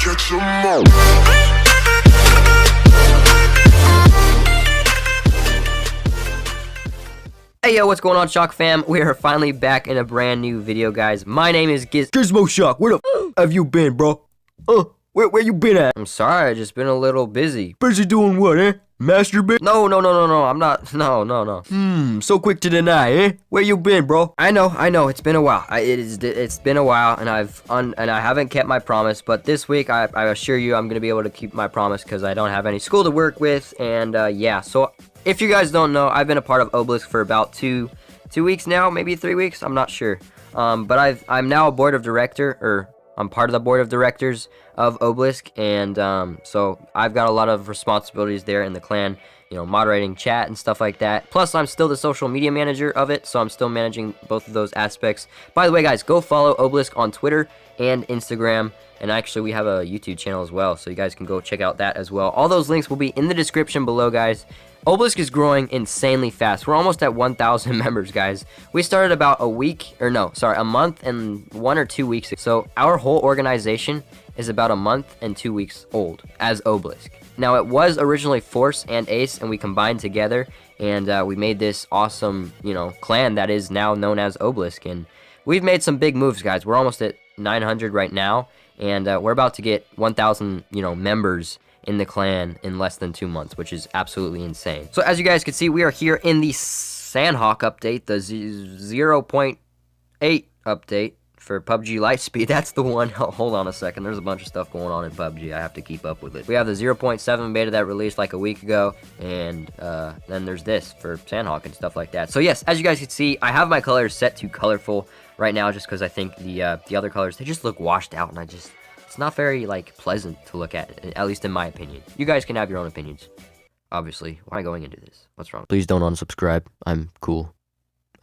Catch 'em all. Hey yo, what's going on, Shock fam? We are finally back in a brand new video, guys. My name is GizmoShock. Where the have you been, bro? Where you been at? I'm sorry, I just been a little busy. Busy doing what, eh? Masturbate? No, I'm not. No. So quick to deny, eh? Where you been, bro? I know. It's been a while. It's been a while, and I haven't kept my promise. But this week, I assure you, I'm gonna be able to keep my promise because I don't have any school to work with, and yeah. So if you guys don't know, I've been a part of Obelisk for about two weeks now, maybe 3 weeks. I'm not sure. But I'm now a board of director, or I'm part of the board of directors of Obelisk, and so I've got a lot of responsibilities there in the clan, you know, moderating chat and stuff like that. Plus, I'm still the social media manager of it, so I'm still managing both of those aspects. By the way, guys, go follow Obelisk on Twitter and Instagram, and actually we have a YouTube channel as well, so you guys can go check out that as well. All those links will be in the description below, guys. Obelisk is growing insanely fast. We're almost at 1,000 members, guys. We started about a month and 1 or 2 weeks ago. So our whole organization is about a month and 2 weeks old as Obelisk. Now, it was originally Force and Ace, and we combined together, and we made this awesome, you know, clan that is now known as Obelisk. And we've made some big moves, guys. We're almost at 900 right now, and we're about to get 1,000, you know, members in the clan in less than 2 months, which is absolutely insane. So as you guys can see, we are here in the Sanhok update, the 0.8 update for Pubg Lightspeed. That's the one. Hold on a second. There's a bunch of stuff going on in Pubg. I have to keep up with it. We have the 0.7 beta that released like a week ago, and then there's this for Sanhok and stuff like that. So yes, as you guys can see, I have my colors set to colorful right now just because I think the other colors, they just look washed out, and it's not very, like, pleasant to look at least in my opinion. You guys can have your own opinions, obviously. Why am I going into this? What's wrong? Please don't unsubscribe. I'm cool,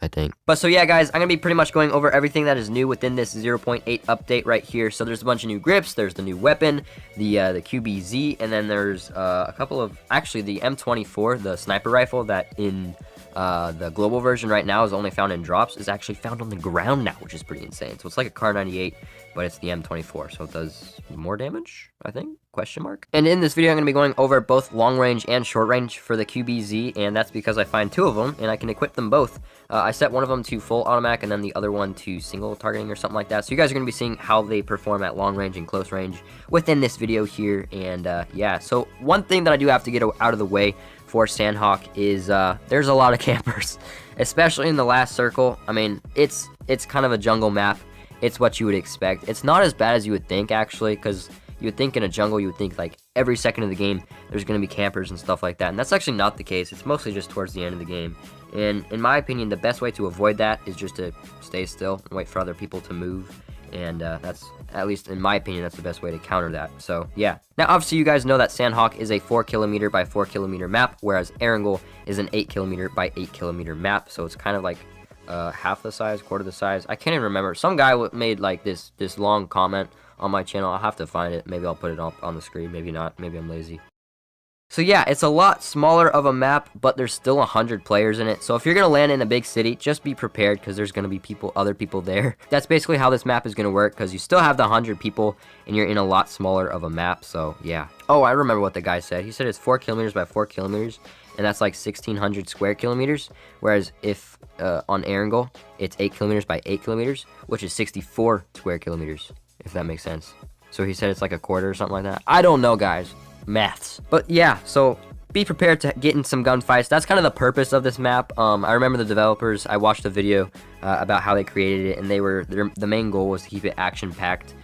I think. But so yeah, guys, I'm gonna be pretty much going over everything that is new within this 0.8 update right here. So there's a bunch of new grips, there's the new weapon, the QBZ, and then there's a couple of, actually the M24, the sniper rifle that in the global version right now is only found in drops, is actually found on the ground now, which is pretty insane. So it's like a Car 98, but it's the M24, so it does more damage, I think, question mark. And in this video, I'm going to be going over both long range and short range for the QBZ, and that's because I find 2 of them, and I can equip them both. I set one of them to full automatic, and then the other one to single targeting or something like that. So you guys are going to be seeing how they perform at long range and close range within this video here, and yeah. So one thing that I do have to get out of the way for Sanhok is there's a lot of campers, especially in the last circle. I mean, it's kind of a jungle map. It's what you would expect. It's not as bad as you would think, actually, because you would think in a jungle, you would think like every second of the game there's going to be campers and stuff like that, and that's actually not the case. It's mostly just towards the end of the game, and in my opinion, the best way to avoid that is just to stay still and wait for other people to move, and that's, at least in my opinion, that's the best way to counter that. So yeah. Now obviously you guys know that Sanhok is a 4 kilometer by 4 kilometer map, whereas Erangel is an 8 kilometer by 8 kilometer map, so it's kind of like half the size, quarter the size. I can't even remember. Some guy made like this long comment on my channel. I'll have to find it. Maybe I'll put it up on the screen. Maybe not. Maybe I'm lazy. So yeah, it's a lot smaller of a map, but there's still 100 players in it. So if you're gonna land in a big city, just be prepared because there's gonna be other people there. That's basically how this map is gonna work, because you still have the 100 people and you're in a lot smaller of a map. So yeah. Oh, I remember what the guy said. He said it's 4 kilometers by 4 kilometers, and that's like 1,600 square kilometers. Whereas if on Erangel, it's 8 kilometers by 8 kilometers, which is 64 square kilometers, if that makes sense. So he said it's like a quarter or something like that. I don't know, guys. Maths. But yeah, so be prepared to get in some gunfights. That's kind of the purpose of this map. I remember the developers, I watched a video about how they created it, and the main goal was to keep it action-packed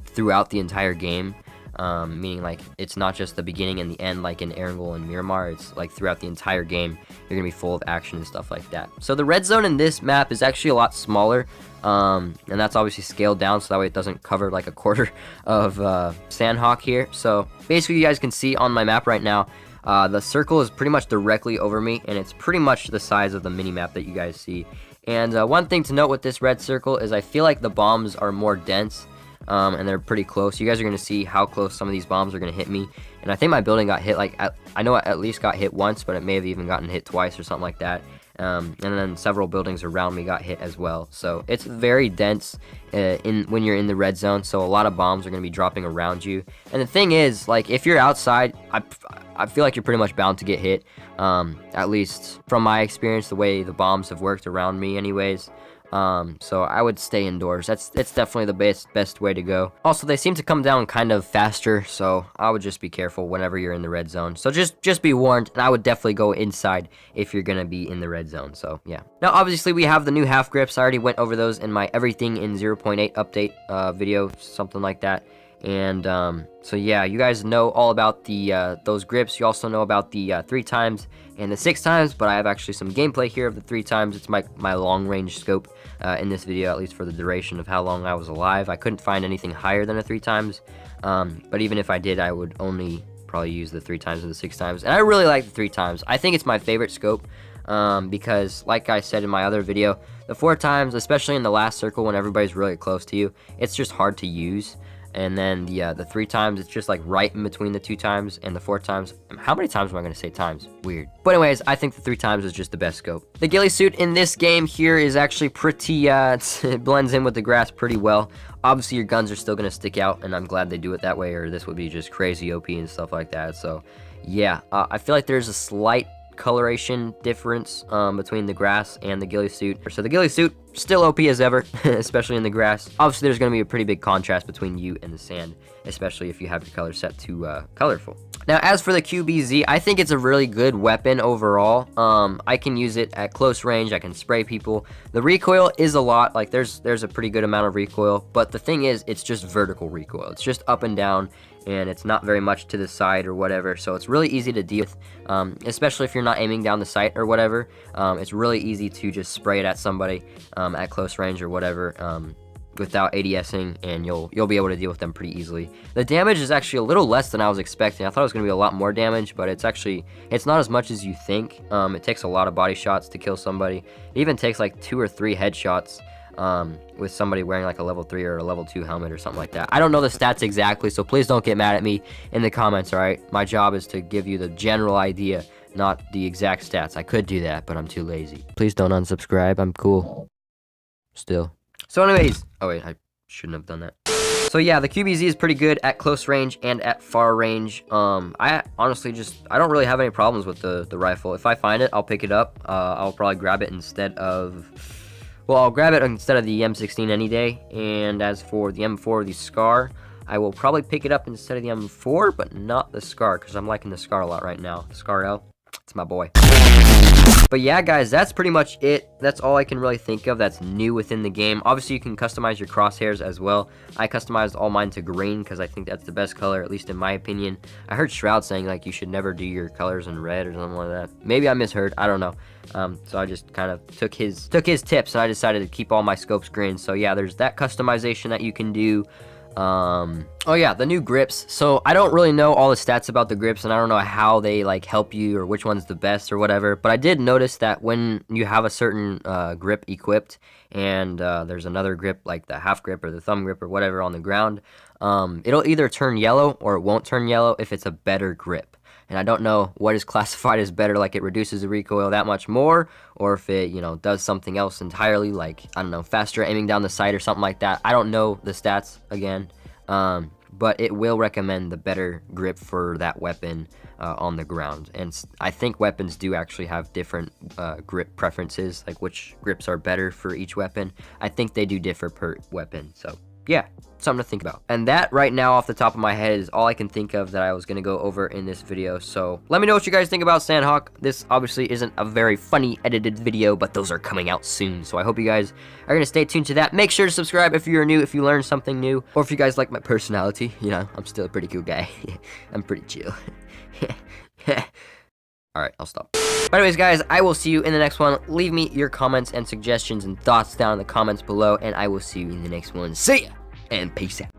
throughout the entire game. Meaning like it's not just the beginning and the end like in Erangel and Miramar. It's like throughout the entire game you're gonna be full of action and stuff like that. So the red zone in this map is actually a lot smaller, and that's obviously scaled down so that way it doesn't cover like a quarter of Sanhok here. So basically you guys can see on my map right now, the circle is pretty much directly over me, and it's pretty much the size of the mini map that you guys see. And one thing to note with this red circle is I feel like the bombs are more dense, and they're pretty close. You guys are going to see how close some of these bombs are going to hit me. And I think my building got hit, like, I know it at least got hit once, but it may have even gotten hit twice or something like that. And then several buildings around me got hit as well. So it's very dense when you're in the red zone, so a lot of bombs are going to be dropping around you. And the thing is, like, if you're outside, I feel like you're pretty much bound to get hit, at least from my experience, the way the bombs have worked around me anyways. So I would stay indoors. It's definitely the best way to go. Also, they seem to come down kind of faster, so I would just be careful whenever you're in the red zone. So just be warned, and I would definitely go inside if you're gonna be in the red zone. So yeah. Now obviously we have the new half grips. I already went over those in my everything in 0.8 update video, something like that. And so yeah, you guys know all about the those grips. You also know about the 3 times and the 6 times, but I have actually some gameplay here of the 3 times. It's my long range scope in this video, at least for the duration of how long I was alive. I couldn't find anything higher than a 3 times, but even if I did, I would only probably use the 3 times and the 6 times. And I really like the 3 times. I think it's my favorite scope because, like I said in my other video, the 4 times, especially in the last circle when everybody's really close to you, it's just hard to use. And then the 3 times, it's just like right in between the 2 times, and the 4 times. How many times am I going to say times? Weird. But anyways, I think the 3 times is just the best scope. The ghillie suit in this game here is actually pretty, it blends in with the grass pretty well. Obviously, your guns are still going to stick out, and I'm glad they do it that way, or this would be just crazy OP and stuff like that. So, yeah, I feel like there's a slight coloration difference between the grass and the ghillie suit. So the ghillie suit still OP as ever, especially in the grass. Obviously there's going to be a pretty big contrast between you and the sand, especially if you have your color set to colorful. Now as for the QBZ, I think it's a really good weapon overall. I can use it at close range. I can spray people. The recoil is a lot, like there's a pretty good amount of recoil, but the thing is, it's just vertical recoil. It's just up and down, and it's not very much to the side or whatever, so it's really easy to deal with, especially if you're not aiming down the sight or whatever. It's really easy to just spray it at somebody at close range or whatever without ADSing, and you'll be able to deal with them pretty easily. The damage is actually a little less than I was expecting. I thought it was going to be a lot more damage, but it's not as much as you think. It takes a lot of body shots to kill somebody. It even takes like 2 or 3 headshots with somebody wearing like a level 3 or a level 2 helmet or something like that. I don't know the stats exactly, so please don't get mad at me in the comments, alright? My job is to give you the general idea, not the exact stats. I could do that, but I'm too lazy. Please don't unsubscribe. I'm cool. Still. So anyways, oh wait, I shouldn't have done that. So yeah, the QBZ is pretty good at close range and at far range. I honestly I don't really have any problems with the rifle. If I find it, I'll pick it up. I'll probably grab it instead of... Well, I'll grab it instead of the M16 any day. And as for the M4, the Scar, I will probably pick it up instead of the M4, but not the Scar, because I'm liking the Scar a lot right now. The Scar L, it's my boy. But yeah, guys, that's pretty much it. That's all I can really think of that's new within the game. Obviously, you can customize your crosshairs as well. I customized all mine to green because I think that's the best color, at least in my opinion. I heard Shroud saying, like, you should never do your colors in red or something like that. Maybe I misheard. I don't know. So I just kind of took his tips, and I decided to keep all my scopes green. So yeah, there's that customization that you can do. Oh yeah, the new grips. So I don't really know all the stats about the grips, and I don't know how they like help you or which one's the best or whatever, but I did notice that when you have a certain grip equipped and there's another grip like the half grip or the thumb grip or whatever on the ground, it'll either turn yellow or it won't turn yellow if it's a better grip. And I don't know what is classified as better, like it reduces the recoil that much more, or if it, you know, does something else entirely, like, I don't know, faster aiming down the sight or something like that. I don't know the stats, again, but it will recommend the better grip for that weapon on the ground. And I think weapons do actually have different grip preferences, like which grips are better for each weapon. I think they do differ per weapon, so yeah, something to think about. And that right now off the top of my head is all I can think of that I was going to go over in this video. So let me know what you guys think about Sanhok. This obviously isn't a very funny edited video, but those are coming out soon. So I hope you guys are going to stay tuned to that. Make sure to subscribe if you're new, if you learned something new, or if you guys like my personality. You know, I'm still a pretty cool guy. I'm pretty chill. Alright, I'll stop. But anyways, guys, I will see you in the next one. Leave me your comments and suggestions and thoughts down in the comments below, and I will see you in the next one. See ya, and peace out.